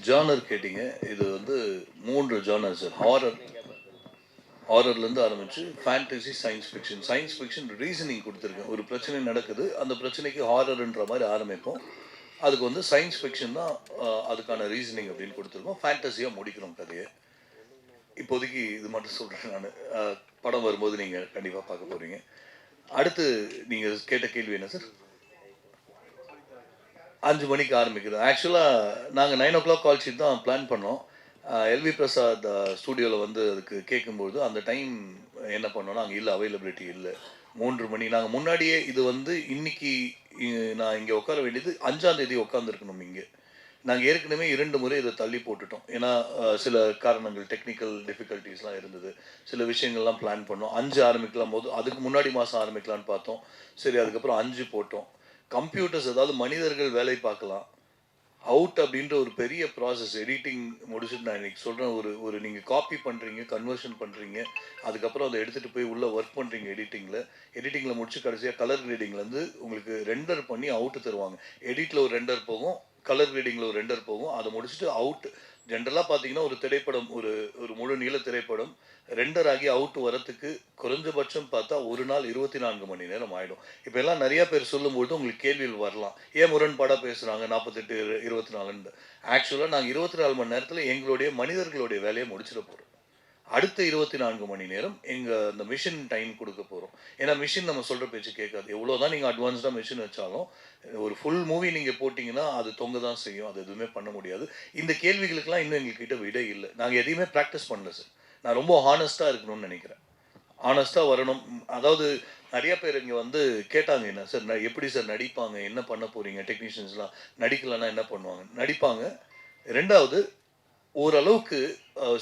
Genre கேட்டிங்க. இது வந்து 3 ஜானர் சார். ஹாரர்லேருந்து ஆரம்பித்து fantasy, science fiction. Science fiction reasoning கொடுத்துருக்கேன். ஒரு பிரச்சனை நடக்குது, அந்த பிரச்சனைக்கு ஹாரர்ன்ற மாதிரி ஆரம்பிப்போம். அதுக்கு வந்து சயின்ஸ் ஃபிக்ஷன் தான் அதுக்கான ரீசனிங் அப்படின்னு கொடுத்துருக்கோம். ஃபேண்டசியாக முடிக்கிறோம் கதையை. இப்போதைக்கு இது மட்டும் சொல்கிறேன் நான். படம் வரும்போது நீங்கள் கண்டிப்பாக பார்க்க போகிறீங்க. அடுத்து நீங்கள் கேட்ட கேள்வி என்ன சார்? 5 மணிக்கு ஆரம்பிக்குது. ஆக்சுவலாக நாங்கள் 9 o'clock கால் ஷீட் தான் பிளான் பண்ணோம். எல்வி பிரசாத் ஸ்டூடியோவில் வந்து அதுக்கு கேட்கும்போது அந்த டைம் என்ன பண்ணோன்னா அங்கே இல்லை, அவைலபிலிட்டி இல்லை. 3 மணி. நாங்கள் முன்னாடியே இது வந்து இன்னைக்கு நான் இங்கே உட்கார வேண்டியது 5ஆம் தேதி உட்காந்துருக்கணும். இங்கே நாங்கள் ஏற்கனவே 2 முறை இதை தள்ளி போட்டுட்டோம். ஏன்னா சில காரணங்கள், டெக்னிக்கல் டிஃபிகல்ட்டிஸ்லாம் இருந்தது. சில விஷயங்கள்லாம் பிளான் பண்ணோம். 5 ஆரம்பிக்கலாம் போது அதுக்கு முன்னாடி மாதம் ஆரம்பிக்கலான்னு பார்த்தோம். சரி, அதுக்கப்புறம் 5 போட்டோம். கம்ப்யூட்டர்ஸ், அதாவது மனிதர்கள் வேலை பார்க்கலாம். அவுட் அப்படின்ற ஒரு பெரிய ப்ராசஸ். எடிட்டிங் முடிச்சுட்டு நான் இன்னைக்கு சொல்கிறேன். ஒரு நீங்கள் காப்பி பண்ணுறீங்க, கன்வர்ஷன் பண்ணுறீங்க, அதுக்கப்புறம் அதை எடுத்துகிட்டு போய் உள்ளே ஒர்க் பண்ணுறீங்க எடிட்டிங்கில் முடிச்சு கடைசியாக கலர் கிரேடிங்லேருந்து உங்களுக்கு ரெண்டர் பண்ணி அவுட்டு தருவாங்க. எடிட்டில் ஒரு ரெண்டர் போகும், கலர் கிரேடிங்கில் ஒரு ரெண்டர் போகும். அதை முடிச்சுட்டு அவுட். ஜென்ரலாக பார்த்தீங்கன்னா ஒரு திரைப்படம், ஒரு முழு நீள திரைப்படம் ரெண்டர் ஆகி அவுட் வரத்துக்கு குறைஞ்சபட்சம் பார்த்தா ஒரு நாள் 24 மணி நேரம் ஆகிடும். இப்போ எல்லாம் நிறையா பேர் சொல்லும்போது உங்களுக்கு கேள்வியில் வரலாம், ஏன் முரண்பாடாக பேசுகிறாங்க 48 24. ஆக்சுவலாக நாங்கள் 24 மணி நேரத்தில் எங்களுடைய மனிதர்களுடைய வேலையை முடிச்சிட போகிறோம். அடுத்த 24 மணி நேரம் எங்கள் அந்த மிஷின் டைம் கொடுக்க போகிறோம். ஏன்னா மிஷின் நம்ம சொல்கிற பேச்சு கேட்காது. எவ்வளோ தான் நீங்கள் அட்வான்ஸ்டாக மிஷின் வச்சாலும் ஒரு ஃபுல் மூவி நீங்கள் போட்டிங்கன்னா அது தொங்க தான் செய்யும். அது எதுவுமே பண்ண முடியாது. இந்த கேள்விகளுக்கெல்லாம் இன்னும் எங்கள்கிட்ட விடை இல்லை. நாங்கள் எதையுமே ப்ராக்டிஸ் பண்ணல சார். நான் ரொம்ப ஹானஸ்ட்டாக இருக்கணும்னு நினைக்கிறேன். ஹானஸ்ட்டாக வரணும். அதாவது நிறைய பேர் இங்கே வந்து கேட்டாங்க, என்ன சார் எப்படி சார் நடிப்பாங்க, என்ன பண்ண போகிறீங்க, டெக்னீஷியன்ஸ்லாம் நடிக்கலன்னா என்ன பண்ணுவாங்க? நடிப்பாங்க. ரெண்டாவது, ஓரளவுக்கு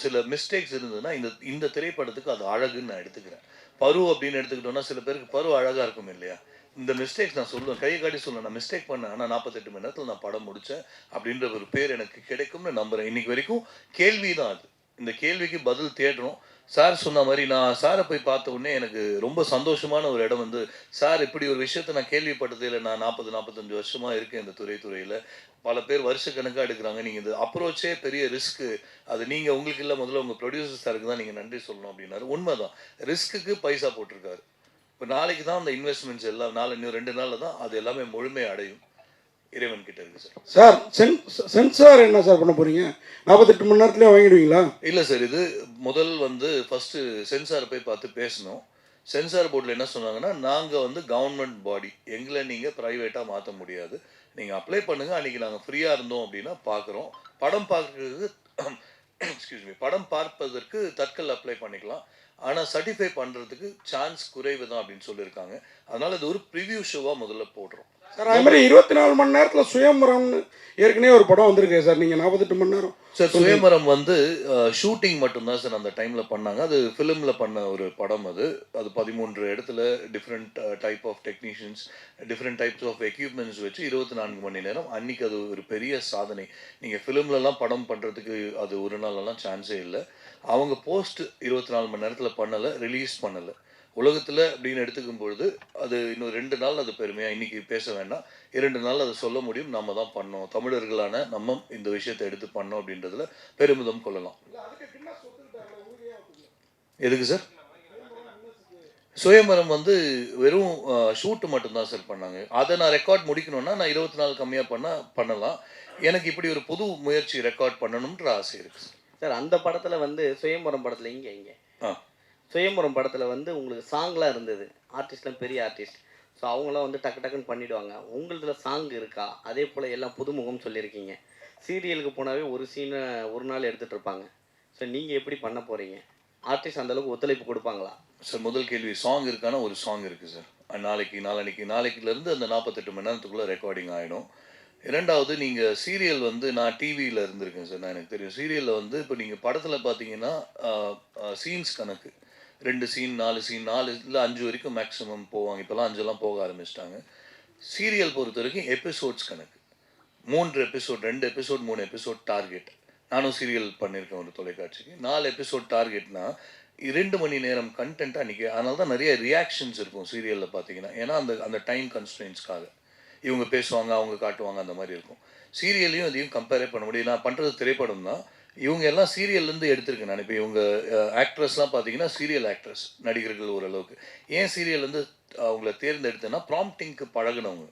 சில மிஸ்டேக்ஸ் இருந்ததுன்னா இந்த திரைப்படத்துக்கு அது அழகுன்னு நான் எடுத்துக்கிறேன். பரு அப்படின்னு எடுத்துக்கிட்டோம்னா சில பேருக்கு பரு அழகாக இருக்கும் இல்லையா? இந்த மிஸ்டேக்ஸ் நான் சொல்லுவேன், கையை காட்டி சொல்லுவேன், நான் மிஸ்டேக் பண்ணேன், ஆனால் 48 மணி நேரத்தில் நான் படம் முடித்தேன் அப்படின்ற ஒரு பேர் எனக்கு கிடைக்கும்னு நம்புகிறேன். இன்னைக்கு வரைக்கும் கேள்வி தான் அது. இந்த கேள்விக்கு பதில் தேடுறோம். சார் சொன்ன மாதிரி நான் சாரை போய் பார்த்த உடனே எனக்கு ரொம்ப சந்தோஷமான ஒரு இடம் வந்து, சார் இப்படி ஒரு விஷயத்தை நான் கேள்விப்பட்டதே இல்லை. நான் 40-45 வருஷமாக இருக்கேன் இந்த துறையில். பல பேர் வருஷக்கணக்காக எடுக்கிறாங்க. நீங்கள் இந்த அப்ரோச்சே பெரிய ரிஸ்க்கு. அது நீங்கள் உங்களுக்கு இல்லை, முதல்ல உங்கள் ப்ரொடியூசர் சாருக்கு தான் நீங்கள் நன்றி சொல்லணும் அப்படின்னாரு. உண்மைதான், ரிஸ்க்குக்கு பைசா போட்டிருக்காரு. இப்போ நாளைக்கு தான் அந்த இன்வெஸ்ட்மெண்ட்ஸ் எல்லாம் இன்னும் 2 நாளில் தான் அது எல்லாமே முழுமை அடையும். இறைவன் கிட்ட இருக்கு சார். சென்சார் என்ன சார் பண்ண போறீங்க? 48 மணி நேரத்துலேயே வாங்கிடுவீங்களா? இல்லை சார், இது முதல் வந்து ஃபஸ்ட்டு சென்சாரை போய் பார்த்து பேசணும். சென்சார் போர்டில் என்ன சொன்னாங்கன்னா, நாங்கள் வந்து கவர்மெண்ட் பாடி, எங்களை நீங்கள் ப்ரைவேட்டாக மாற்ற முடியாது, நீங்கள் அப்ளை பண்ணுங்கள், அன்றைக்கி நாங்கள் ஃப்ரீயாக இருந்தோம் அப்படின்னா பார்க்குறோம். படம் பார்க்குறது படம் பார்ப்பதற்கு தட்கல் அப்ளை பண்ணிக்கலாம், ஆனால் சர்டிஃபை பண்ணுறதுக்கு சான்ஸ் குறைவு தான் அப்படின்னு சொல்லியிருக்காங்க. அதனால் இது ஒரு ப்ரிவியூ ஷோவாக முதல்ல போடுறோம் சார். அது மாதிரி 24 மணி நேரத்தில் சுயம்பரம்னு ஏற்கனவே ஒரு படம் வந்திருக்கு சார். நீங்கள் 48 மணி நேரம் சார். சுயம்பரம் வந்து ஷூட்டிங் மட்டும்தான் சார் அந்த டைமில் பண்ணாங்க. அது ஃபிலிமில் பண்ண ஒரு படம். அது 13 இடத்துல different type of technicians, different types of equipments வச்சு 24 மணி நேரம். அன்றைக்கி அது ஒரு பெரிய சாதனை. நீங்கள் ஃபிலிம்லலாம் படம் பண்ணுறதுக்கு அது ஒரு நாளெல்லாம் சான்ஸே இல்லை. அவங்க போஸ்ட் 24 மணி நேரத்தில் பண்ணலை, ரிலீஸ் பண்ணலை. உலகத்தில் அப்படின்னு எடுத்துக்கும் பொழுது அது இன்னும் 2 நாள் அது பெருமையாக இன்றைக்கி பேச வேண்டாம், 2 நாள் அதை சொல்ல முடியும். நம்ம தான் பண்ணோம், தமிழர்களான நம்ம இந்த விஷயத்தை எடுத்து பண்ணோம் அப்படின்றதுல பெருமிதம் கொள்ளலாம். எதுக்கு சார்? சுயம்பரம் வந்து வெறும் ஷூட்டு மட்டும்தான் சார் பண்ணாங்க. அதை நான் ரெக்கார்ட் முடிக்கணும்னா நான் 24 கம்மியாக பண்ணலாம். எனக்கு இப்படி ஒரு புது முயற்சி ரெக்கார்ட் பண்ணணுன்ற ஆசை இருக்குது சார். அந்த படத்தில் வந்து சுயம்பரம் படத்தில் இங்கே சுயம்பரம் படத்தில் வந்து உங்களுக்கு சாங்லாம் இருந்தது. ஆர்டிஸ்ட்லாம் பெரிய ஆர்டிஸ்ட், ஸோ அவங்களாம் வந்து டக்குன்னு பண்ணிவிடுவாங்க. உங்களதுல சாங் இருக்கா? அதே போல் எல்லாம் புதுமுகம் சொல்லியிருக்கீங்க. சீரியலுக்கு போனாவே ஒரு சீனை ஒரு நாள் எடுத்துகிட்டு இருப்பாங்க. ஸோ நீங்கள் எப்படி பண்ண போகிறீங்க? ஆர்டிஸ்ட் அந்தளவுக்கு ஒத்துழைப்பு கொடுப்பாங்களா சார்? முதல் கேள்வி, சாங் இருக்கானா? ஒரு சாங் இருக்குது சார். நாளைக்குலேருந்து அந்த 48 மணி நேரத்துக்குள்ளே ரெக்கார்டிங் ஆகிடும். இரண்டாவது, நீங்கள் சீரியல் வந்து நான் டிவியில் இருந்திருக்கேன் சார், நான் எனக்கு தெரியும். சீரியலில் வந்து இப்போ நீங்கள் படத்தில் பார்த்தீங்கன்னா சீன்ஸ் கணக்கு 2 சீன் 4 சீன் 4 இல்லை 5 வரைக்கும் மேக்ஸிமம் போவாங்க. இப்போலாம் 5 போக ஆரம்பிச்சிட்டாங்க. சீரியல் பொறுத்த வரைக்கும் எபிசோட்ஸ் கணக்கு 3 எபிசோட், 2 எபிசோட் 3 எபிசோட் டார்கெட். நானும் சீரியல் பண்ணியிருக்கேன் ஒரு தொலைக்காட்சிக்கு. 4 எபிசோட் டார்கெட்னா 2 மணி நேரம் கண்டென்ட் அன்றைக்கி. அதனால தான் நிறைய ரியாக்ஷன்ஸ் இருக்கும் சீரியலில் பார்த்தீங்கன்னா. ஏன்னா அந்த டைம் கன்ஸ்ட்ரெயின்ஸ்க்காக இவங்க பேசுவாங்க, அவங்க காட்டுவாங்க, அந்த மாதிரி இருக்கும். சீரியல்லையும் அதையும் கம்பேரே பண்ண முடியும். நான் பண்ணுறது திரைப்படம் தான். இவங்க எல்லாம் சீரியல்லேருந்து எடுத்திருக்கேன் நான். இப்போ இவங்க ஆக்ட்ரஸ்லாம் பார்த்தீங்கன்னா சீரியல் ஆக்ட்ரஸ் நடிகர்கள் ஓரளவுக்கு. ஏன் சீரியல்லேருந்து அவங்கள தேர்ந்தெடுத்தேன்னா ப்ராம்ப்டிங்க்கு பழகுனவங்க.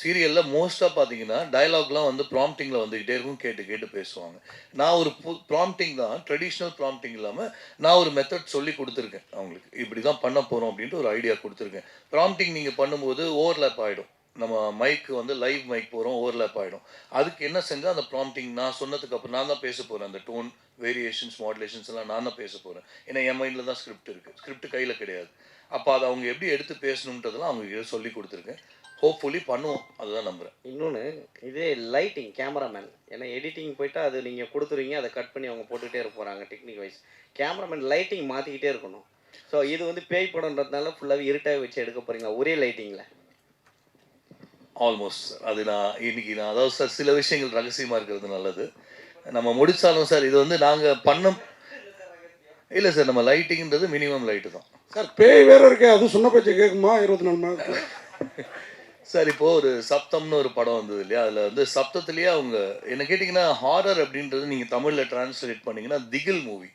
சீரியலில் மோஸ்ட்டாக பார்த்தீங்கன்னா டயலாக்லாம் வந்து ப்ராம்ப்டிங்கில் வந்துக்கிட்டே இருக்கும், கேட்டு கேட்டு பேசுவாங்க. நான் ஒரு ப்ராம்ப்டிங் தான், ட்ரெடிஷ்னல் ப்ராம்ப்டிங் இல்லாமல் நான் ஒரு மெத்தட் சொல்லி கொடுத்துருக்கேன் அவங்களுக்கு. இப்படி தான் பண்ண போகிறோம் அப்படின்ட்டு ஒரு ஐடியா கொடுத்துருக்கேன். ப்ராம்ப்டிங் நீங்கள் பண்ணும்போது ஓவர்லேப் ஆகிடும். நம்ம மைக்கு வந்து லைவ் மைக் போகிறோம், ஓவர்லேப் ஆகிடும். அதுக்கு என்ன செஞ்சால் அந்த ப்ராம்ப்டிங் நான் சொன்னதுக்கு அப்புறம் நான் தான் பேச போகிறேன். அந்த டோன் வேரியேஷன்ஸ் மாடுலேஷன்ஸ் எல்லாம் நான் தான் பேச போகிறேன். ஏன்னா என் மைண்டில் தான் ஸ்கிரிப்ட் இருக்குது, ஸ்கிரிப்ட் கையில் கிடையாது. அப்போ அதை அவங்க எப்படி எடுத்து பேசணுன்றதெல்லாம் அவங்க சொல்லி கொடுத்துருக்கேன். ஹோப்ஃபுல்லி பண்ணுவோம், அதுதான் நம்புகிறேன். இன்னொன்று இதே லைட்டிங் கேமராமேன், ஏன்னா எடிட்டிங் போயிட்டா அது நீங்கள் கொடுத்துருவீங்க, அதை கட் பண்ணி அவங்க போட்டுக்கிட்டே இருக்க போகிறாங்க டெக்னிக் வைஸ். கேமராமேன் லைட்டிங் மாற்றிக்கிட்டே இருக்கணும். ஸோ இது வந்து பேய் படம்ன்றதுனால ஃபுல்லாகவே இருட்டாக வச்சு எடுக்க போகிறீங்களா ஒரே லைட்டிங்கில்? Almost sir. அது நான் அதாவது சார் சில விஷயங்கள் ரகசியமாக இருக்கிறது நல்லது. நம்ம முடித்தாலும் சார் இது வந்து நாங்கள் இல்லை சார், நம்ம லைட்டிங்கிறது மினிமம் லைட்டு தான் சார். பேய் வேற இருக்கே, அது சொன்ன பேச்சு கேட்குமா 24 மணி நேரத்தில்? சார் இப்போது ஒரு சப்தம்னு ஒரு படம் வந்தது இல்லையா, அதில் வந்து சப்தத்துலேயே அவங்க என்ன கேட்டிங்கன்னா ஹாரர் அப்படின்றது நீங்கள் தமிழில் டிரான்ஸ்லேட் பண்ணிங்கன்னா திகில் மூவி.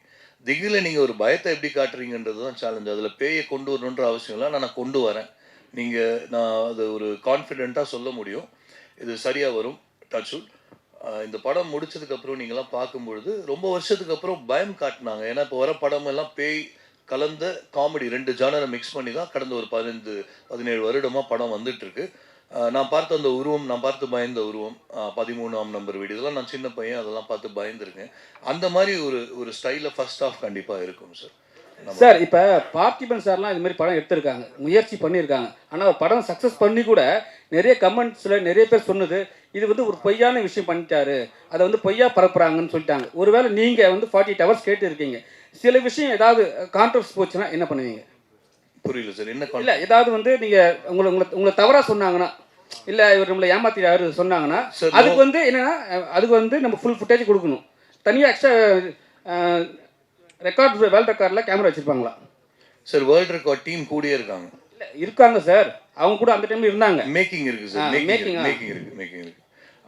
திகிலில் நீங்கள் ஒரு பயத்தை எப்படி காட்டுறீங்கன்றது தான் சேலஞ்ச். அதில் பேயை கொண்டு வரணுன்ற அவசியம் இல்லை, நான் கொண்டு வரேன். நான் அது ஒரு கான்ஃபிடெண்ட்டாக சொல்ல முடியும், இது சரியாக வரும். டச்சுட் இந்த படம் முடிச்சதுக்கப்புறம் நீங்களாம் பார்க்கும்பொழுது ரொம்ப வருஷத்துக்கு அப்புறம் பயம் காட்டினாங்க. ஏன்னா இப்போ வர படம் எல்லாம் பேய் கலந்த காமெடி 2 ஜானரை மிக்ஸ் பண்ணி தான் கடந்த ஒரு 15-17 வருடமாக படம் வந்துட்டுருக்கு. நான் பார்த்த அந்த உருவம், நான் பார்த்து பயந்த உருவம், 13ஆம் நம்பர் வீடு, இதெல்லாம் நான் சின்ன பையன், அதெல்லாம் பார்த்து பயந்துருக்கேன். அந்த மாதிரி ஒரு ஸ்டைலில் ஃபர்ஸ்ட் ஆஃப் கண்டிப்பாக இருக்கும் சார். சார் இப்போ பார்த்திபன் சார்லாம் இது மாதிரி படம் எடுத்திருக்காங்க, முயற்சி பண்ணியிருக்காங்க. ஆனால் ஒரு படம் சக்ஸஸ் பண்ணி கூட நிறைய கமெண்ட்ஸில் நிறைய பேர் சொன்னது இது வந்து ஒரு பொய்யான விஷயம் பண்ணிட்டாரு, அதை வந்து பொய்யா பரப்புறாங்கன்னு சொல்லிட்டாங்க. ஒருவேளை நீங்கள் வந்து 48 ஹவர்ஸ் கேட்டு இருக்கீங்க, சில விஷயம் ஏதாவது கான்ட்ரவர்ஸ் போச்சுன்னா என்ன பண்ணுவீங்க? புரியல சார், என்ன இல்லை ஏதாவது வந்து நீங்கள் உங்களை தவறாக சொன்னாங்கன்னா, இல்லை இவர் நம்மளை ஏமாத்திட்டாரு சொன்னாங்கன்னா அதுக்கு வந்து என்னென்னா அதுக்கு வந்து நம்ம ஃபுல் ஃபுட்டேஜ் கொடுக்கணும். தனியாக எக்ஸ்ட்ரா ரெக்கார்ட், வேர்ல்ட் ரெக்கார்டில் கேமரா வச்சுருப்பாங்களா சார்? வேர்ல்ட் ரெக்கார்ட் டீம் கூடயே இருக்காங்க. இல்லை இருக்காங்க சார், அவங்க கூட அந்த டைமில் இருந்தாங்க. மேக்கிங் இருக்குது சார், மேக்கிங் இருக்குது.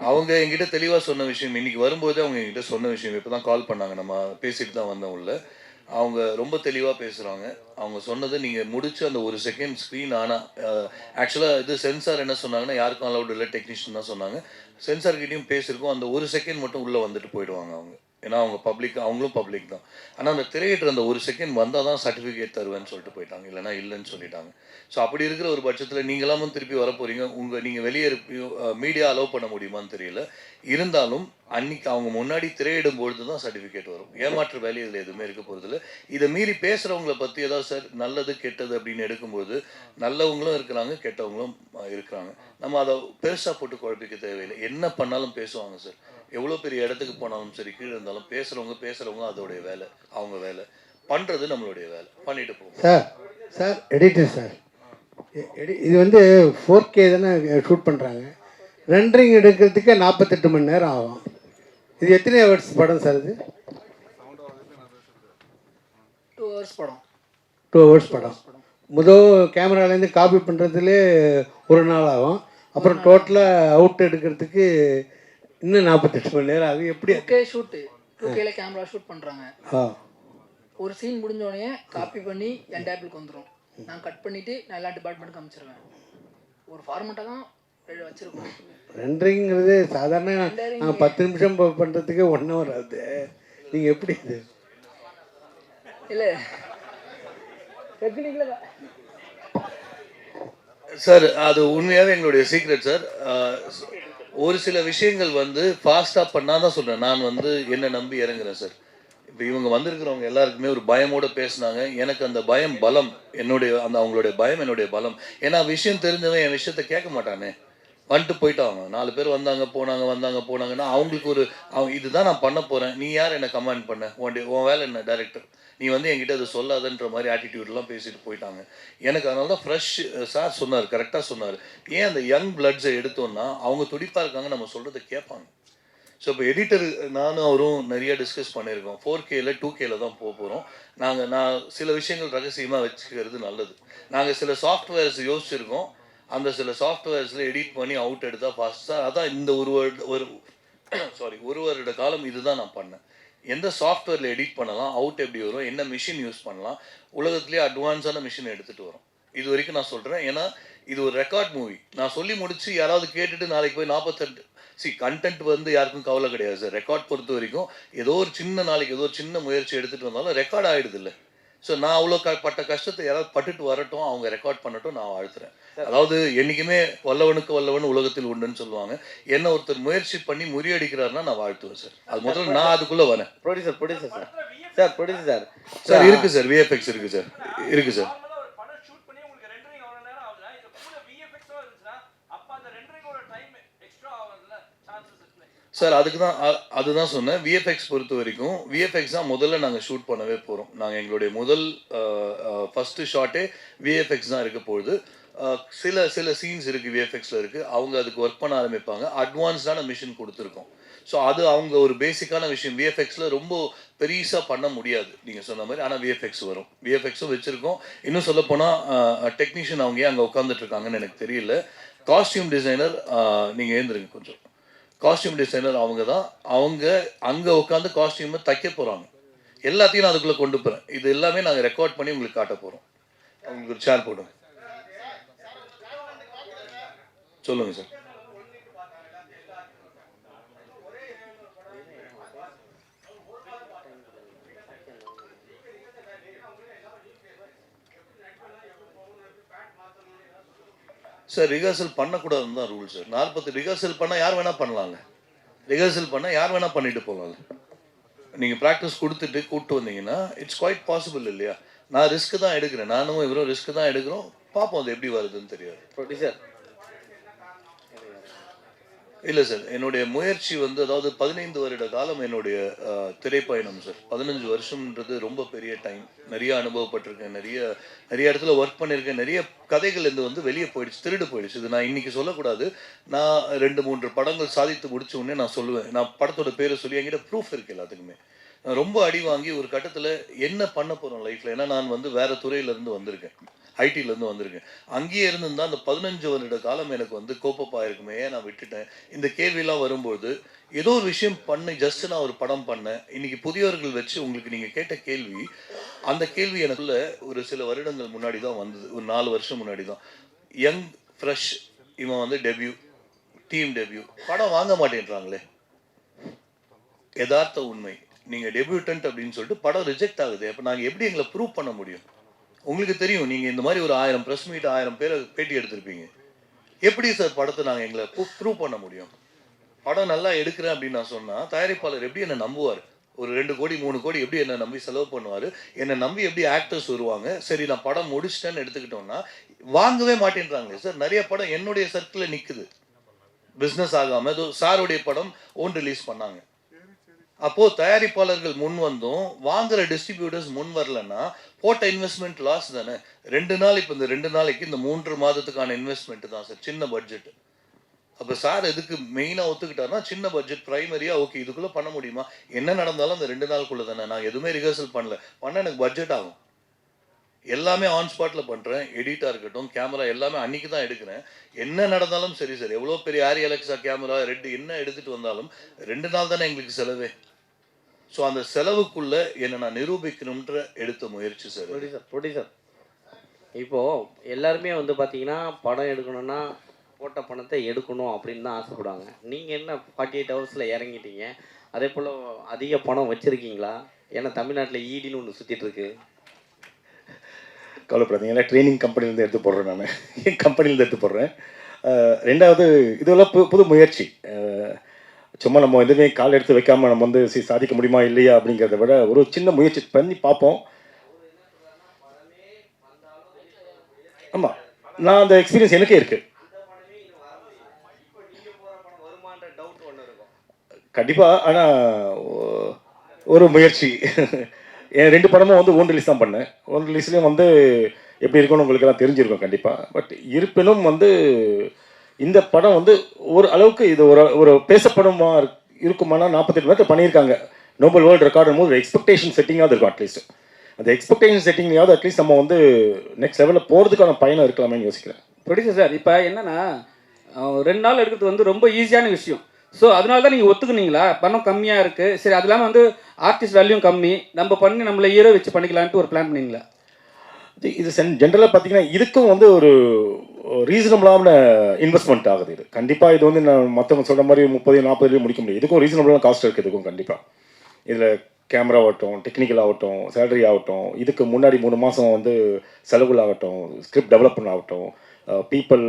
அவங்க என்கிட்ட தெளிவாக சொன்ன விஷயம், இன்னைக்கு வரும்போது அவங்க என்கிட்ட சொன்ன விஷயம், இப்போ தான் கால் பண்ணாங்க, நம்ம பேசிட்டு தான் வந்தோம் உள்ள. அவங்க ரொம்ப தெளிவாக பேசுகிறாங்க. அவங்க சொன்னது நீங்கள் முடிச்சு அந்த ஒரு செகண்ட் ஸ்க்ரீன் ஆனால் ஆக்சுவலாக இது சென்சார் என்ன சொன்னாங்கன்னா யாருக்கும் அலவுட் இல்லை, டெக்னீஷியன் தான் சொன்னாங்க. சென்சார்கிட்டையும் பேசியிருக்கோம், அந்த ஒரு செகண்ட் மட்டும் உள்ளே வந்துட்டு போயிடுவாங்க அவங்க. ஏன்னா அவங்க பப்ளிக், அவங்களும் பப்ளிக் தான். ஆனால் அந்த திரையேற்ற அந்த ஒரு செகண்ட் வந்தால் தான் சர்டிஃபிகேட் தருவேன்னு சொல்லிட்டு போயிட்டாங்க, இல்லைனா இல்லைன்னு சொல்லிட்டாங்க. ஸோ அப்படி இருக்கிற ஒரு பட்சத்தில் நீங்களாமும் திருப்பி வர போகிறீங்க, நீங்கள் வெளியே மீடியா அலோவ் பண்ண முடியுமான்னு தெரியல. இருந்தாலும் அன்னைக்கு அவங்க முன்னாடி திரையிடும் பொழுது தான் சர்டிஃபிகேட் வரும். ஏமாற்று வேலை இதில் எதுவுமே இருக்க போகிறதில்ல. இதை மீறி பேசுகிறவங்கள பற்றி ஏதாவது சார் நல்லது கெட்டது அப்படின்னு எடுக்கும்போது நல்லவங்களும் இருக்கிறாங்க, கெட்டவங்களும் இருக்கிறாங்க. நம்ம அதை பெருசாக போட்டு குழப்பிக்க தேவையில்லை. என்ன பண்ணாலும் பேசுவாங்க சார். எவ்வளோ பெரிய இடத்துக்கு போனாலும் சரி, கீழே இருந்தாலும் பேசுகிறவங்க அதோடைய வேலை, அவங்க வேலை. பண்ணுறது நம்மளுடைய வேலை, பண்ணிட்டு போவோம். சார் எடிட்டர் சார், இது வந்து 4K தானே ஷூட் பண்ணுறாங்க. ரெண்டரிங் எடுக்கிறதுக்கு 48 மணி நேரம் ஆகும். இது எத்தனை ஹவர்ஸ் படம் சார்? இது 2 ஹவர்ஸ் படம். 2 ஹவர்ஸ் படம். முதல் கேமராலேருந்து காப்பி பண்ணுறதுலே ஒரு நாள் ஆகும். அப்புறம் டோட்டலாக அவுட் எடுக்கிறதுக்கு இன்னும் 48 மணி நேரம் ஆகும். எப்படி 2K ஷூட்டு, 2Kல கேமரா ஷூட் பண்ணுறாங்க. ஒரு சீன் முடிஞ்சோடனே காப்பி பண்ணி என் டேபிளுக்கு வந்துடும். நான் கட் பண்ணிவிட்டு நான் எல்லா டிபார்ட்மெண்ட்டுக்கு அமைச்சிருவேன். ஒரு ஃபார்மெட்டாக தான் வச்சுருக்கோம். ரெண்டரிங்கிறது சாதாரண நாங்கள் 10 நிமிஷம் பண்ணுறதுக்கு 1 ஹவர் ஆகுது. நீங்கள் எப்படி இது? இல்லை டெக்னிக்கில் சார் அது உண்மையாகவே எங்களுடைய சீக்ரெட் சார். ஒரு சில விஷயங்கள் வந்து ஃபாஸ்ட்டாக பண்ணால் தான் சொல்கிறேன். நான் வந்து என்னை நம்பி இறங்குறேன் சார். இப்போ இவங்க வந்திருக்கிறவங்க எல்லாருக்குமே ஒரு பயமோடு பேசுனாங்க. எனக்கு அந்த பயம் பலம், அவங்களுடைய பயம் என்னுடைய பலம். ஏன்னா விஷயம் தெரிஞ்சவன் என் விஷயத்த கேட்க மாட்டானே, வந்துட்டு போயிட்டாங்க. 4 பேர் வந்தாங்க போனாங்கன்னா அவங்களுக்கு இதுதான் நான் பண்ண போகிறேன், நீ யார் என்னை கமெண்ட் பண்ண, உன் வேலை என்ன டைரக்டர், நீ வந்து என்கிட்ட அதை சொல்லாதன்ற மாதிரி ஆட்டிடியூட்லாம் பேசிட்டு போயிட்டாங்க. எனக்கு அதனால தான் ஃப்ரெஷ் சார் சொன்னார், கரெக்டாக சொன்னார். ஏன் அந்த யங் பிளட்ஸை எடுத்தோன்னா அவங்க துடிப்பாக இருக்காங்க, நம்ம சொல்கிறத கேட்பாங்க. ஸோ இப்போ எடிட்டர் நானும் அவரும் நிறைய டிஸ்கஸ் பண்ணியிருக்கோம். 4Kல 2Kல தான் போகிறோம். நான் சில விஷயங்கள் ரகசியமாக வச்சுக்கிறது நல்லது. நாங்கள் சில சாஃப்ட்வேர்ஸ் யோசிச்சுருக்கோம், அந்த சில சாஃப்ட்வேர்ஸில் எடிட் பண்ணி அவுட் எடுத்தால் ஃபாஸ்ட்டாக, அதான் இந்த ஒரு வருட காலம் இதுதான் நான் பண்ணேன். எந்த சாஃப்ட்வேரில் எடிட் பண்ணலாம், அவுட் எப்படி வரும், என்ன மிஷின் யூஸ் பண்ணலாம், உலகத்துலேயே அட்வான்ஸான மிஷின் எடுத்துகிட்டு வரும். இது வரைக்கும் நான் சொல்கிறேன். ஏன்னா இது ஒரு ரெக்கார்ட் மூவி. நான் சொல்லி முடிச்சு யாராவது கேட்டுட்டு நாளைக்கு போய் 48 கண்டென்ட் வந்து யாருக்கும் கவலை கிடையாது சார். ரெக்கார்ட் பொறுத்த வரைக்கும் ஏதோ ஒரு சின்ன நாளைக்கு ஏதோ ஒரு சின்ன முயற்சி எடுத்துகிட்டு வந்தாலும் ரெக்கார்ட் ஆகிடுது இல்லை. ஸோ நான் அவ்வளோ பட்ட கஷ்டத்தை யாராவது பட்டுட்டு வரட்டும், அவங்க ரெக்கார்ட் பண்ணட்டும், நான் வாழ்த்துறேன். அதாவது என்றைக்குமே வல்லவனுக்கு வல்லவன் உலகத்தில் உண்டுன்னு சொல்லுவாங்க. என்ன ஒருத்தர் முயற்சி பண்ணி முறியடிக்கிறாருன்னா நான் வாழ்த்துவேன் சார். அது முதல்ல நான் அதுக்குள்ளே வரேன். ப்ரொடியூசர் சார் சார் இருக்குது சார், விஎஃப்எக்ஸ் இருக்குது சார், இருக்குது சார். சார் அதுதான் சொன்னேன். விஎஃப்எக்ஸ் பொறுத்த வரைக்கும் விஎஃப்எக்ஸ் தான் முதல்ல நாங்கள் ஷூட் பண்ணவே போகிறோம். நாங்கள் எங்களுடைய ஃபஸ்ட்டு ஷாட்டே விஎஃப்எக்ஸ் தான் இருக்க போகுது. சில சீன்ஸ் இருக்குது விஎஃப்எக்ஸில் இருக்குது. அவங்க அதுக்கு ஒர்க் பண்ண ஆரம்பிப்பாங்க. அட்வான்ஸ்டான மிஷின் கொடுத்துருக்கோம். ஸோ அது அவங்க ஒரு பேசிக்கான விஷயம். விஎஃப்எக்ஸில் ரொம்ப பெருசாக பண்ண முடியாது நீங்கள் சொன்ன மாதிரி. ஆனால் விஎஃப்எக்ஸ் வரும், விஎஃப்எக்ஸும் வச்சுருக்கோம். இன்னும் சொல்லப்போனால் டெக்னீஷியன் அவங்க அங்கே உட்காந்துட்ருக்காங்கன்னு எனக்கு தெரியல. காஸ்டியூம் டிசைனர் நீங்கள் ஏந்திருங்க கொஞ்சம். காஸ்டியூம் டிசைனர் அவங்க அங்கே உட்காந்து காஸ்டியூமை தைக்க போகிறாங்க. எல்லாத்தையும் நான் அதுக்குள்ளே கொண்டு போகிறேன். இது எல்லாமே நாங்கள் ரெக்கார்ட் பண்ணி உங்களுக்கு காட்ட போகிறோம். அவங்களுக்கு ஒரு சேர் போடுங்க. சொல்லுங்கள் சார். சார் ரிஹர்சல் பண்ணக்கூடாதுன்னு தான் ரூல் சார். 40 ரிஹர்சல் பண்ணால் யார் வேணால் பண்ணலாங்க. ரிஹர்சல் பண்ணால் யார் வேணால் பண்ணிட்டு போகலாங்க. நீங்கள் ப்ராக்டிஸ் கொடுத்துட்டு கூப்பிட்டு வந்தீங்கன்னா இட்ஸ் குவைட் பாசிபிள் இல்லையா? நான் ரிஸ்க்கு தான் எடுக்கிறேன், நானும் இவரும் ரிஸ்க்கு தான் எடுக்கிறோம். பார்ப்போம் அது எப்படி வருதுன்னு தெரியாது. ப்ரொடியூசர் இல்லை சார், என்னுடைய முயற்சி வந்து அதாவது 15 வருட காலம் என்னுடைய திரைப்பயணம் சார். 15 வருஷம்ன்றது ரொம்ப பெரிய டைம். நிறைய அனுபவப்பட்டிருக்கேன், நிறைய இடத்துல ஒர்க் பண்ணியிருக்கேன். நிறைய கதைகள் இருந்து வந்து வெளியே போயிடுச்சு, திருடு போயிடுச்சு. இது நான் இன்னைக்கு சொல்லக்கூடாது. நான் 2-3 படங்கள் சாதித்து முடிச்ச உடனே நான் சொல்லுவேன். நான் படத்தோட பேரை சொல்லி என்கிட்ட ப்ரூஃப் இருக்குது எல்லாத்துக்குமே. நான் ரொம்ப அடி வாங்கி ஒரு கட்டத்தில் என்ன பண்ண போகிறோம் லைஃப்பில். ஏன்னா நான் வந்து வேறு துறையிலேருந்து வந்திருக்கேன், ஐடியிலேருந்து வந்திருக்கேன். அங்கேயே இருந்திருந்தால் அந்த 15 வருட காலம் எனக்கு வந்து கோப்பப்பாக இருக்குமே, நான் விட்டுட்டேன். இந்த கேள்வியெல்லாம் வரும்போது ஏதோ ஒரு விஷயம் பண்ணி ஜஸ்ட் நான் ஒரு படம் பண்ணேன். இன்னைக்கு புதியவர்கள் வச்சு உங்களுக்கு நீங்கள் கேட்ட கேள்வி, அந்த கேள்வி எனக்குள்ள ஒரு சில வருடங்கள் முன்னாடி தான் வந்தது. ஒரு 4 வருஷம் முன்னாடி தான். யங் ஃப்ரெஷ் இவன் வந்து டீம் டெபியூ படம் வாங்க மாட்டேன்றாங்களே. யதார்த்த உண்மை. நீங்கள் டெபியூட்டன்ட் அப்படின்னு சொல்லிட்டு படம் ரிஜெக்ட் ஆகுது. அப்போ நாங்கள் எப்படி எங்களை ப்ரூவ் பண்ண முடியும்? உங்களுக்கு தெரியும், நீங்கள் இந்த மாதிரி ஒரு 1000 ப்ரெஸ் மீட் 1000 பேரை பேட்டி எடுத்திருப்பீங்க. எப்படி சார் படத்தை நாங்கள் எங்களை ப்ரூவ் பண்ண முடியும்? படம் நல்லா எடுக்கிறேன் அப்படின்னு நான் சொன்னால் தயாரிப்பாளர் எப்படி என்னை நம்புவார்? ஒரு 2 கோடி 3 கோடி எப்படி என்னை நம்பி செலவு பண்ணுவார்? என்னை நம்பி எப்படி ஆக்டர்ஸ் வருவாங்க? சரி நான் படம் முடிச்சிட்டேன்னு எடுத்துக்கிட்டோன்னா வாங்கவே மாட்டேன்றாங்களே சார். நிறைய படம் என்னுடைய சர்க்கிளில் நிற்குது, பிஸ்னஸ் ஆகாமல். சாருடைய படம் ஓன் ரிலீஸ் பண்ணாங்க. அப்போது தயாரிப்பாளர்கள் முன் வந்தும் வாங்குகிற டிஸ்ட்ரிபியூட்டர்ஸ் முன் வரலன்னா போட்ட இன்வெஸ்ட்மெண்ட் லாஸ் தானே. 2 நாள் இப்போ இந்த 2 நாளைக்கு இந்த 3 மாதத்துக்கான இன்வெஸ்ட்மெண்ட் தான் சார், சின்ன பட்ஜெட். அப்போ சார் எதுக்கு மெயினாக ஒத்துக்கிட்டாருன்னா சின்ன பட்ஜெட் ப்ரைமரியாக ஓகே இதுக்குள்ளே பண்ண முடியுமா? என்ன நடந்தாலும் அந்த 2 நாளுக்குள்ளே தானே. நான் எதுவுமே ரிஹர்சல் பண்ண எனக்கு பட்ஜெட் ஆகும். எல்லாமே ஆன் ஸ்பாட்டில் பண்ணுறேன். எடிட்டாக இருக்கட்டும், கேமரா எல்லாமே அன்றைக்கி தான் எடுக்கிறேன். என்ன நடந்தாலும் சரி சார், எவ்வளோ பெரிய ஆரி அலெக்ஸா கேமரா என்ன எடுத்துகிட்டு வந்தாலும் 2 நாள் தானே எங்களுக்கு செலவே. ஸோ அந்த செலவுக்குள்ளே என்னை நான் நிரூபிக்கணுன்ற எடுத்த முயற்சி சார். ப்ரொடியூசர் இப்போது எல்லாருமே வந்து பார்த்தீங்கன்னா படம் எடுக்கணும்னா போட்ட பணத்தை எடுக்கணும் அப்படின்னு தான் ஆசைப்படுவாங்க. நீங்கள் என்ன 48 ஹவர்ஸில் இறங்கிட்டீங்க. அதே போல் அதிக பணம் வச்சுருக்கீங்களா? ஏன்னா தமிழ்நாட்டில் ஈடின்னு ஒன்று சுற்றிட்டு இருக்கு. கவலைப்படாதீங்க, ஏன்னா ட்ரைனிங் கம்பெனிலேருந்து எடுத்து போடுறேன். நான் என் கம்பெனிலேருந்து எடுத்து போடுறேன். 2வது இதெல்லாம் புது முயற்சி. சும்மா நம்ம எதுவுமே கால் எடுத்து வைக்காமல் நம்ம வந்து சாதிக்க முடியுமா இல்லையா அப்படிங்கிறத விட ஒரு சின்ன முயற்சி பண்ணி பார்ப்போம். ஆமாம், நான் அந்த எக்ஸ்பீரியன்ஸ் எனக்கே இருக்குது. கண்டிப்பாக. ஆனால் ஒரு முயற்சி. என் 2 படமும் வந்து ஓன் ரிலீஸ் தான் பண்ணேன். ஓன் ரிலீஸ்லேயும் வந்து எப்படி இருக்குன்னு உங்களுக்கெல்லாம் தெரிஞ்சிருக்கும் கண்டிப்பாக. பட் இருப்பினும் வந்து இந்த படம் வந்து ஒரு அளவுக்கு இது ஒரு பேசப்படுமா இருக்குமானா 48 மணி நேரத்தில் பண்ணியிருக்காங்க. நோபல் வேர்ல்டு ரெக்கார்டும் போது ஒரு எக்ஸ்பெக்டேஷன் செட்டிங்காவது இருக்கும். அட்லீஸ்ட் அந்த எக்ஸ்பெக்டேஷன் செட்டிங்காவது அட்லீஸ்ட் நம்ம வந்து நெக்ஸ்ட் லெவலில் போகிறதுக்கான பயணம் இருக்கலாமேன்னு யோசிக்கிறேன். ப்ரொடியூசர் சார் இப்போ என்னன்னா 2 நாள் எடுக்கிறது வந்து ரொம்ப ஈஸியான விஷயம். ஸோ அதனால தான் நீங்கள் ஒத்துக்குனீங்களா? பணம் கம்மியாக இருக்குது, சரி அது இல்லாமல் வந்து ஆர்டிஸ்ட் வேல்யூம் கம்மி, நம்ம பண்ணி நம்மளை ஹீரோ வச்சு பண்ணிக்கலான்ட்டு ஒரு பிளான் பண்ணீங்களா? இது ஜென்ரலாக பார்த்தீங்கன்னா இதுக்கும் வந்து ஒரு ரீசனபிளான இன்வெஸ்ட்மெண்ட் ஆகுது. இது கண்டிப்பாக இது வந்து நான் மற்றவங்க சொல்கிற மாதிரி 30-40 முடிக்க முடியும். இதுக்கும் ரீசனபிளான காஸ்ட் இருக்குது. இதுக்கும் கண்டிப்பாக இதில் கேமரா ஆகட்டும், டெக்னிக்கல் ஆகட்டும், சேலரி ஆகட்டும், இதுக்கு முன்னாடி 3 மாதம் வந்து செலவுகள் ஆகட்டும், ஸ்கிரிப்ட் டெவலப்மெண்ட் ஆகட்டும், பீப்புள்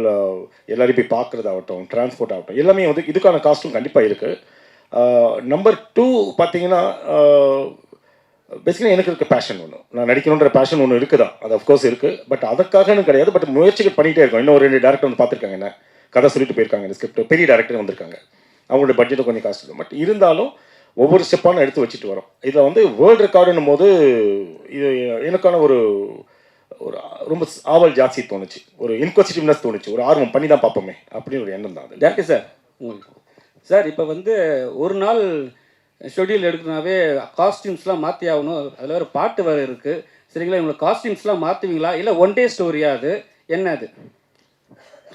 எல்லாரையும் போய் பார்க்குறதாகட்டும், டிரான்ஸ்போர்ட் ஆகட்டும், எல்லாமே வந்து இதுக்கான காஸ்ட்டும் கண்டிப்பாக இருக்குது. நம்பர் 2 பார்த்தீங்கன்னா பேசிக்கலி எனக்கு இருக்க பேஷன் ஒன்று, நான் நடிக்கணுன்ற பேஷன் ஒன்று இருக்குதான், அது அஃப்கோர்ஸ் இருக்குது. பட் அதற்காகனு கிடையாது, பட் முயற்சிகள் பண்ணிகிட்டே இருக்கோம். இன்னும் 2 டேரக்டர் வந்து பார்த்துருக்காங்க, என்ன கதை சொல்லிட்டு போயிருக்காங்க. இந்த ஸ்கிரிப்ட் பெரிய டேரக்டர் வந்திருக்காங்க, அவங்களோட பட்ஜெட்டு கொஞ்சம் காஸ்ட் இருக்குது. பட் இருந்தாலும் ஒவ்வொரு ஸ்டெப்பான எடுத்து வச்சுட்டு வரோம். இதில் வந்து வேர்ல்டு ரெக்கார்டுன்னும் போது இது எனக்கான ஒரு ரொம்ப ஆவல் ஜாஸ்தி தோணுச்சு, ஒரு இன்குவசிட்டிவ்னஸ் தோணுச்சு, ஒரு ஆர்வம் பண்ணி தான் பார்ப்போமே அப்படின்னு ஒரு எண்ணம் தான் அது. டேரக்டர் சார் உங்களுக்கு சார் இப்போ வந்து ஒரு நாள் ஷெட்யூல் எடுக்கணுனாவே காஸ்டியூம்ஸ்லாம் மாற்றி ஆகணும், அதில் வேறு பாட்டு வேறு இருக்குது, சரிங்களா? இவங்களுக்கு காஸ்டியூம்ஸ்லாம் மாற்றுவீங்களா இல்லை ஒன் டே ஸ்டோரியா? அது என்ன அது?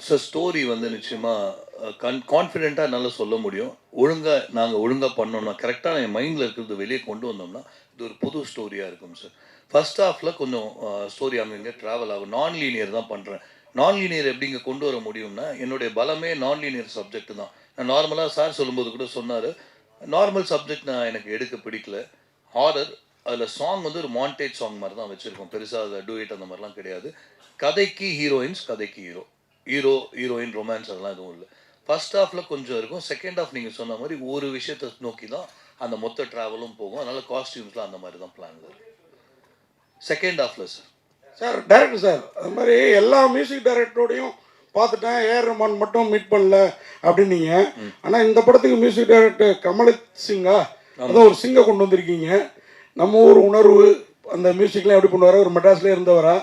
ஸோ ஸ்டோரி வந்து நிச்சயமாக கான்ஃபிடென்ட்டாக நல்லா சொல்ல முடியும். நாங்கள் ஒழுங்காக பண்ணோம்னா, கரெக்டாக என் மைண்டில் இருக்கிறது வெளியே கொண்டு வந்தோம்னா இது ஒரு புது ஸ்டோரியாக இருக்கும் சார். ஃபர்ஸ்ட் ஹாஃபில் கொஞ்சம் ஸ்டோரி அங்கே ட்ராவல் ஆகும். நான் லீனியர் தான் பண்ணுறேன். நான் லீனியர் எப்படி இங்கே கொண்டு வர முடியும்னா, என்னுடைய பலமே நான் லீனியர் சப்ஜெக்ட் தான். நான் நார்மலாக சார் சொல்லும்போது கூட சொன்னார், நார்மல் சப்ஜெக்ட் நான் எனக்கு எடுக்க பிடிக்கல. ஹாரர், அதில் சாங் வந்து ஒரு மாண்டேஜ் சாங் மாதிரி தான் வச்சுருக்கோம், பெருசாக அதில் டூயட் அந்த மாதிரிலாம் கிடையாது. கதைக்கு ஹீரோயின்ஸ், கதைக்கு ஹீரோயின் ரொமான்ஸ் அதெல்லாம் எதுவும் இல்லை. ஃபர்ஸ்ட் ஹாஃபில் கொஞ்சம் இருக்கும், செகண்ட் ஹாஃப் நீங்கள் சொன்ன மாதிரி ஒரு விஷயத்தை நோக்கி தான் அந்த மொத்த ட்ராவலும் போகும். அதனால் காஸ்டியூம்ஸ்லாம் அந்த மாதிரி தான் பிளான் இருக்குது செகண்ட் ஹாஃபில் சார். சார் டைரக்டர் சார், அது மாதிரி எல்லா மியூசிக் டைரக்டரோடையும் பார்த்துட்டேன், ஏஆர் ரஹ்மான் மட்டும் மீட் பண்ணல அப்படின்னீங்க. ஆனால் இந்த படத்துக்கு மியூசிக் டைரக்டர் கமல் சிங்கா, அதான் ஒரு சிங்கை கொண்டு வந்திருக்கீங்க. நம்ம ஊர் உணர்வு அந்த மியூசிக்லாம் எப்படி பண்ணுவாரா? ஒரு மெட்ராஸ்லேயே இருந்தவரா?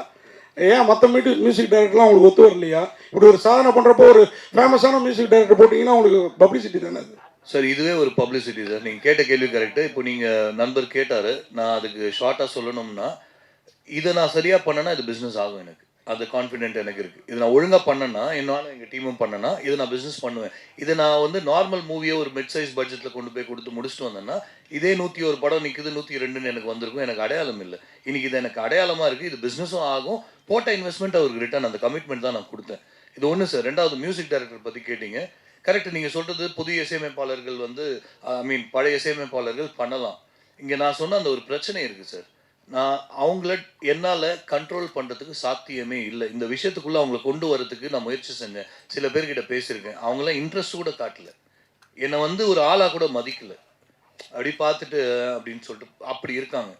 ஏன் மற்ற மியூசிக் டைரக்டர்லாம் உங்களுக்கு ஒத்து வரலையா? இப்படி ஒரு சாதனை பண்ணுறப்போ ஒரு ஃபேமஸான மியூசிக் டைரக்டர் போட்டிங்கன்னா உங்களுக்கு பப்ளிசிட்டி தானே அது? சார் இதுவே ஒரு பப்ளிசிட்டி சார். நீங்கள் கேட்ட கேள்வி கரெக்டு. இப்போ நீங்கள் நண்பர் கேட்டார், நான் அதுக்கு ஷார்ட்டாக சொல்லணும்னா, இதை நான் சரியாக பண்ணேன்னா இது பிஸ்னஸ் ஆகும். எனக்கு அது கான்ஃபிடென்ட் எனக்கு இருக்குது. இது நான் ஒழுங்காக பண்ணேன்னா, என்னாலும் எங்கள் டீமும் பண்ணேன்னா இதை நான் பிஸ்னஸ் பண்ணுவேன். இதை நான் வந்து நார்மல் மூவியை ஒரு மிட் சைஸ் பட்ஜெட்டில் கொண்டு போய் கொடுத்து முடிச்சுட்டு வந்தேன்னா, இதே 101 படம் நிற்குது, 102ன்னு எனக்கு வந்திருக்கும். எனக்கு அடையாளம் இல்லை. இன்றைக்கி இது எனக்கு அடையாளமாக இருக்குது. இது பிஸ்னஸும் ஆகும். போட்ட இன்வெஸ்ட்மெண்ட் அவருக்கு ரிட்டர்ன், அந்த கமிட்மெண்ட் தான் நான் கொடுத்தேன். இது ஒன்று சார். ரெண்டாவது மியூசிக் டைரக்டர் பற்றி கேட்டிங்க. கரெக்ட், நீங்கள் சொல்கிறது புதிய இசையமைப்பாளர்கள் வந்து பழைய இசையமைப்பாளர்கள் பண்ணலாம். இங்கே நான் சொன்ன அந்த ஒரு பிரச்சனை இருக்குது சார். நான் அவங்கள என்னால் கண்ட்ரோல் பண்ணுறதுக்கு சாத்தியமே இல்லை. இந்த விஷயத்துக்குள்ளே அவங்கள கொண்டு வரதுக்கு நான் முயற்சி செஞ்சேன். சில பேர்கிட்ட பேசியிருக்கேன், அவங்களாம் இன்ட்ரெஸ்ட் கூட காட்டல, என்னை வந்து ஒரு ஆளாக கூட மதிக்கலை. அப்படி பார்த்துட்டு அப்படின்னு சொல்லிட்டு அப்படி இருக்காங்க.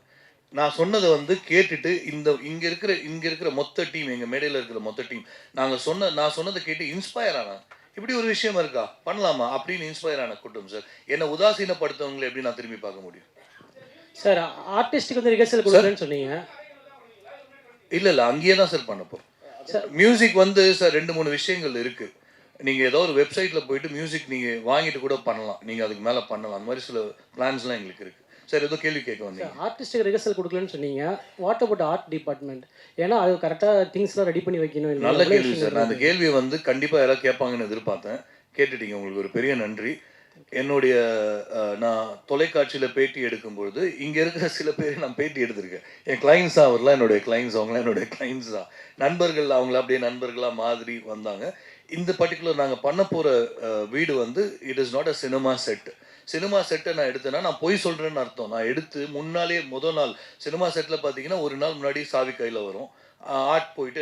நான் சொன்னதை வந்து கேட்டுட்டு இங்கே இருக்கிற மொத்த டீம், எங்கள் மேடையில் இருக்கிற மொத்த டீம் நான் சொன்னதை கேட்டு இன்ஸ்பயர் ஆனாங்க. இப்படி ஒரு விஷயம் இருக்கா, பண்ணலாமா அப்படின்னு இன்ஸ்பயர் ஆன கூட்டம் சார். என்னை உதாசீனப்படுத்தவங்களை எப்படி நான் திரும்பி பார்க்க முடியும் சார்? ஆர்டிஸ்ட்டுக்கு வந்து ரிஹர்சல் கொடுக்குறேன்னு சொன்னீங்க. இல்லை அங்கேயே தான் சார் பண்ணப்போ. மியூசிக் வந்து சார் 2-3 விஷயங்கள் இருக்குது. நீங்கள் ஏதோ ஒரு வெப்சைட்டில் போயிட்டு மியூசிக் நீங்கள் வாங்கிட்டு கூட பண்ணலாம், நீங்கள் அதுக்கு மேலே பண்ணலாம். அந்த மாதிரி சில பிளான்ஸ்லாம் எங்களுக்கு இருக்குது சார். ஏதோ கேள்வி கேட்க வந்தீங்க. ஆர்டிஸ்ட்டுக்கு ரிஹர்சல் கொடுக்கலன்னு சொன்னீங்க. What about art department? ஏன்னா அது கரெக்டாக திங்ஸ்லாம் ரெடி பண்ணி வைக்கணும். நல்ல கேள்வி சார். நான் அந்த கேள்வியை வந்து கண்டிப்பாக யாராவது கேட்பாங்கன்னு எதிர்பார்த்தேன். கேட்டுட்டீங்க, உங்களுக்கு ஒரு பெரிய நன்றி. என்னுடைய நான் தொலைக்காட்சியில் பேட்டி எடுக்கும்பொழுது இங்கே இருக்கிற சில பேர் நான் பேட்டி எடுத்திருக்கேன். என் கிளைண்ட்ஸ் தான், அவர்லாம் என்னுடைய கிளைண்ட்ஸ், அவங்களாம் என்னுடைய கிளைண்ட்ஸ் தான். நண்பர்கள், அவங்கள அப்படியே நண்பர்களாக மாதிரி வந்தாங்க. இந்த பர்டிகுலர் நாங்கள் பண்ண போகிற வீடு வந்து it is not a cinema set. Cinema செட்டை நான் எடுத்தேன்னா நான் பொய் சொல்கிறேன்னு அர்த்தம். நான் எடுத்து முதல் நாள் சினிமா செட்டில் பார்த்தீங்கன்னா ஒரு நாள் முன்னாடி சாவி கையில் வரும், ஆர்ட் போயிட்டு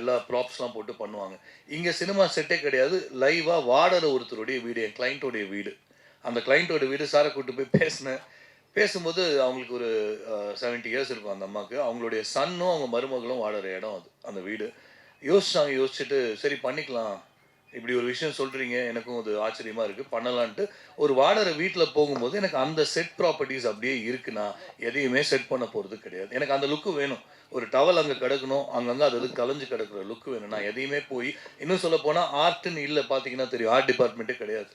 எல்லா ப்ராப்ஸ்லாம் போட்டு பண்ணுவாங்க. இங்கே சினிமா செட்டே கிடையாது. லைவாக வாடகை ஒருத்தருடைய வீடு, என் கிளைண்ட்டோடைய வீடு. அந்த கிளைண்ட்டோட வீடு சாரை கூப்பிட்டு போய் பேசும்போது அவங்களுக்கு ஒரு 70 இயர்ஸ் இருக்கும் அந்த அம்மாவுக்கு. அவங்களுடைய சன்னும் அவங்க மருமகளும் வாடுற இடம் அது, அந்த வீடு. யோசிச்சுட்டு சரி பண்ணிக்கலாம், இப்படி ஒரு விஷயம் சொல்கிறீங்க, எனக்கும் அது ஆச்சரியமாக இருக்குது, பண்ணலான்ட்டு ஒரு வாடகை வீட்டில் போகும்போது எனக்கு அந்த செட் ப்ராப்பர்ட்டிஸ் அப்படியே இருக்குன்னா எதையுமே செட் பண்ண போகிறது கிடையாது. எனக்கு அந்த லுக்கு வேணும். ஒரு டவல் அங்கே கிடக்கணும், அங்கங்கே அது கலைஞ்சு கிடக்குற லுக்கு வேணும். நான் எதையுமே போய் இன்னும் சொல்ல போனால் ஆர்ட்டுன்னு இல்லை, பார்த்தீங்கன்னா தெரியும், ஆர்ட் டிபார்ட்மெண்ட்டே கிடையாது.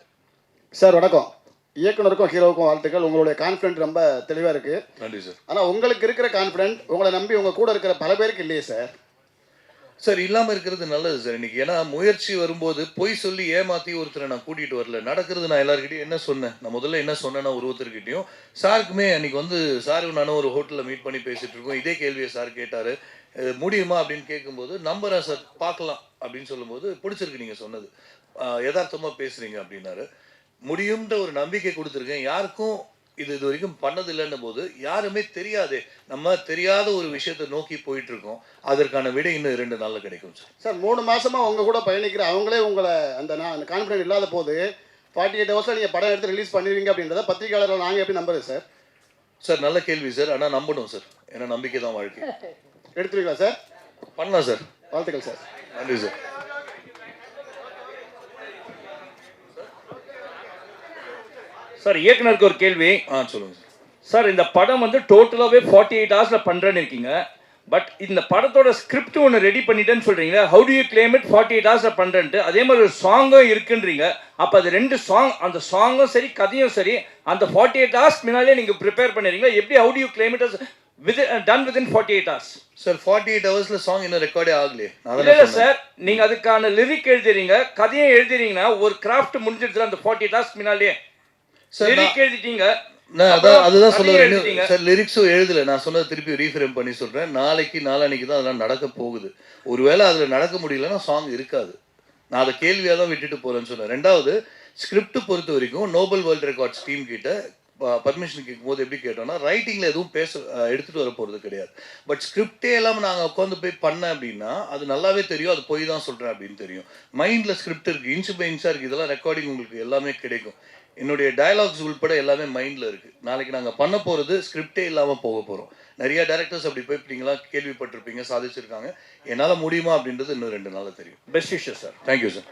சார் வணக்கம். இயக்குனருக்கும் ஹீரோவுக்கும் வாழ்த்துக்கள். உங்களுடைய கான்ஃபிடென்ட் ரொம்ப தெளிவாக இருக்குது. நன்றி சார். ஆனால் உங்களுக்கு இருக்கிற கான்ஃபிடென்ட் உங்களை நம்பி உங்கள் கூட இருக்கிற பல பேருக்கு இல்லையே சார். சார் இல்லாமல் இருக்கிறது நல்லது சார் இன்னைக்கு. ஏன்னா முயற்சி வரும்போது பொய் சொல்லி ஏமாற்றி ஒருத்தரை நான் கூட்டிகிட்டு வரல. நடக்கிறது நான் எல்லாருக்கிட்டையும் என்ன சொன்னேன், நான் முதல்ல என்ன சொன்னேன்னா ஒருத்தர்கிட்டையும் சாருக்குமே அன்றைக்கி வந்து சாரும் நானும் ஒரு ஹோட்டலில் மீட் பண்ணி பேசிகிட்டு இருக்கோம். இதே கேள்வியை சார் கேட்டார், முடியுமா அப்படின்னு கேட்கும்போது நம்புறேன் சார் பார்க்கலாம் அப்படின்னு சொல்லும்போது பிடிச்சிருக்கு நீங்கள் சொன்னது, யதார்த்தமாக பேசுகிறீங்க அப்படின்னாரு. முடியும்ன்ற ஒரு நம்பிக்கை கொடுத்துருக்கேன். யாருக்கும் இது வரைக்கும் பண்ணதில்லைன்னும் போது யாருமே தெரியாதே, நம்ம தெரியாத ஒரு விஷயத்தை நோக்கி போயிட்டு இருக்கோம். அதற்கான விடை இன்னும் 2 நாளில் கிடைக்கும் சார். சார் 3 மாசமா உங்க கூட பயணிக்கிற அவங்களே உங்களை அந்த கான்ஃபிடன்ட் இல்லாத போது 48 ஹவர்ஸில் நீங்கள் படம் எடுத்து ரிலீஸ் பண்ணிடுவீங்க அப்படின்றத பத்திரிகையாளர்கள் நாங்கள் எப்படி நம்புறது சார்? சார் நல்ல கேள்வி சார். ஆனால் நம்பணும் சார், ஏன்னா நம்பிக்கை தான் வாழ்க்கை. எடுத்துருவீங்களா சார்? பண்ணலாம் சார். வாழ்த்துக்கள் சார். நன்றி சார். சார் இயக்குனருக்கு ஒரு கேள்வி. சொல்லுங்கள் சார். சார் இந்த படம் வந்து டோட்டலாகவே 48 ஹவர்ஸில் பண்ணுறேன்னு இருக்கீங்க. பட் இந்த படத்தோட ஸ்கிரிப்ட் ஒன்று ரெடி பண்ணிட்டேன்னு சொல்கிறீங்க. How to you claim it 48 ஹவர்ஸில் பண்ணுறேன்ட்டு? அதே மாதிரி ஒரு சாங்கும் இருக்குன்றீங்க. அப்போ அது 2 சாங், அந்த சாங்கும் சரி கதையும் சரி அந்த 48 ஹவர்ஸ் முன்னாலே நீங்கள் ப்ரிப்பேர் பண்ணிடுறீங்களா? எப்படி how to you claim it done within 48 hours? Sir 48 ஹவர்ஸில் சாங் இன்னும் ரெக்கார்டே ஆகலையே. இல்லை சார், நீங்கள் அதுக்கான லிரிக் எழுதுறீங்க, கதையும் எழுதுறீங்கன்னா ஒரு கிராஃப்ட் முடிஞ்சிடுச்சு அந்த 48 ஹவர்ஸ் முன்னாலே. லிரிக் எழுதிட்டீங்க, நான் அதுதான் சொல்லுவேன் சார். லிரிக்ஸும் எழுதலை, நான் சொன்னதை திருப்பி ரீஃப்ரேம் பண்ணி சொல்கிறேன். நாளைக்கு நாளான்னைக்கு தான் அதெல்லாம் நடக்க போகுது. ஒருவேளை அதில் நடக்க முடியலன்னா சாங் இருக்காது. நான் அதை கேள்வியாக தான் விட்டுட்டு போகிறேன்னு சொன்னேன். 2வது ஸ்கிரிப்ட் பொறுத்த வரைக்கும் நோபல் வேர்ல்ட் ரெக்கார்ட்ஸ் டீம் கிட்ட பர்மிஷன் கேட்கும்போது எப்படி கேட்டோம்னா, ரைட்டிங்கில் எதுவும் எடுத்துகிட்டு வர போகிறது கிடையாது. பட் ஸ்கிரிப்டே எல்லாம் நாங்கள் உட்காந்து போய் பண்ணேன் அப்படின்னா அது நல்லாவே தெரியும், அது போய் தான் சொல்கிறேன் அப்படின்னு தெரியும். மைண்டில் ஸ்கிரிப்ட் இருக்குது, இன்ச்சு பை இன்ச்சாக இருக்குது. இதெல்லாம் ரெக்கார்டிங் உங்களுக்கு எல்லாமே கிடைக்கும். என்னுடைய டயலாக்ஸ் உள்பட எல்லாமே மைண்டில் இருக்குது. நாளைக்கு நாங்கள் பண்ண போகிறது ஸ்கிரிப்டே இல்லாமல் போக போகிறோம். நிறைய டேரக்டர்ஸ் அப்படி போய்ப்பிட்டீங்களா கேள்விப்பட்டிருப்பீங்க, சாதிச்சிருக்காங்க. என்னால் முடியுமா அப்படின்றது இன்னும் 2 நாளில் தெரியும். பெஸ்ட் விஷயம் சார். Thank you sir.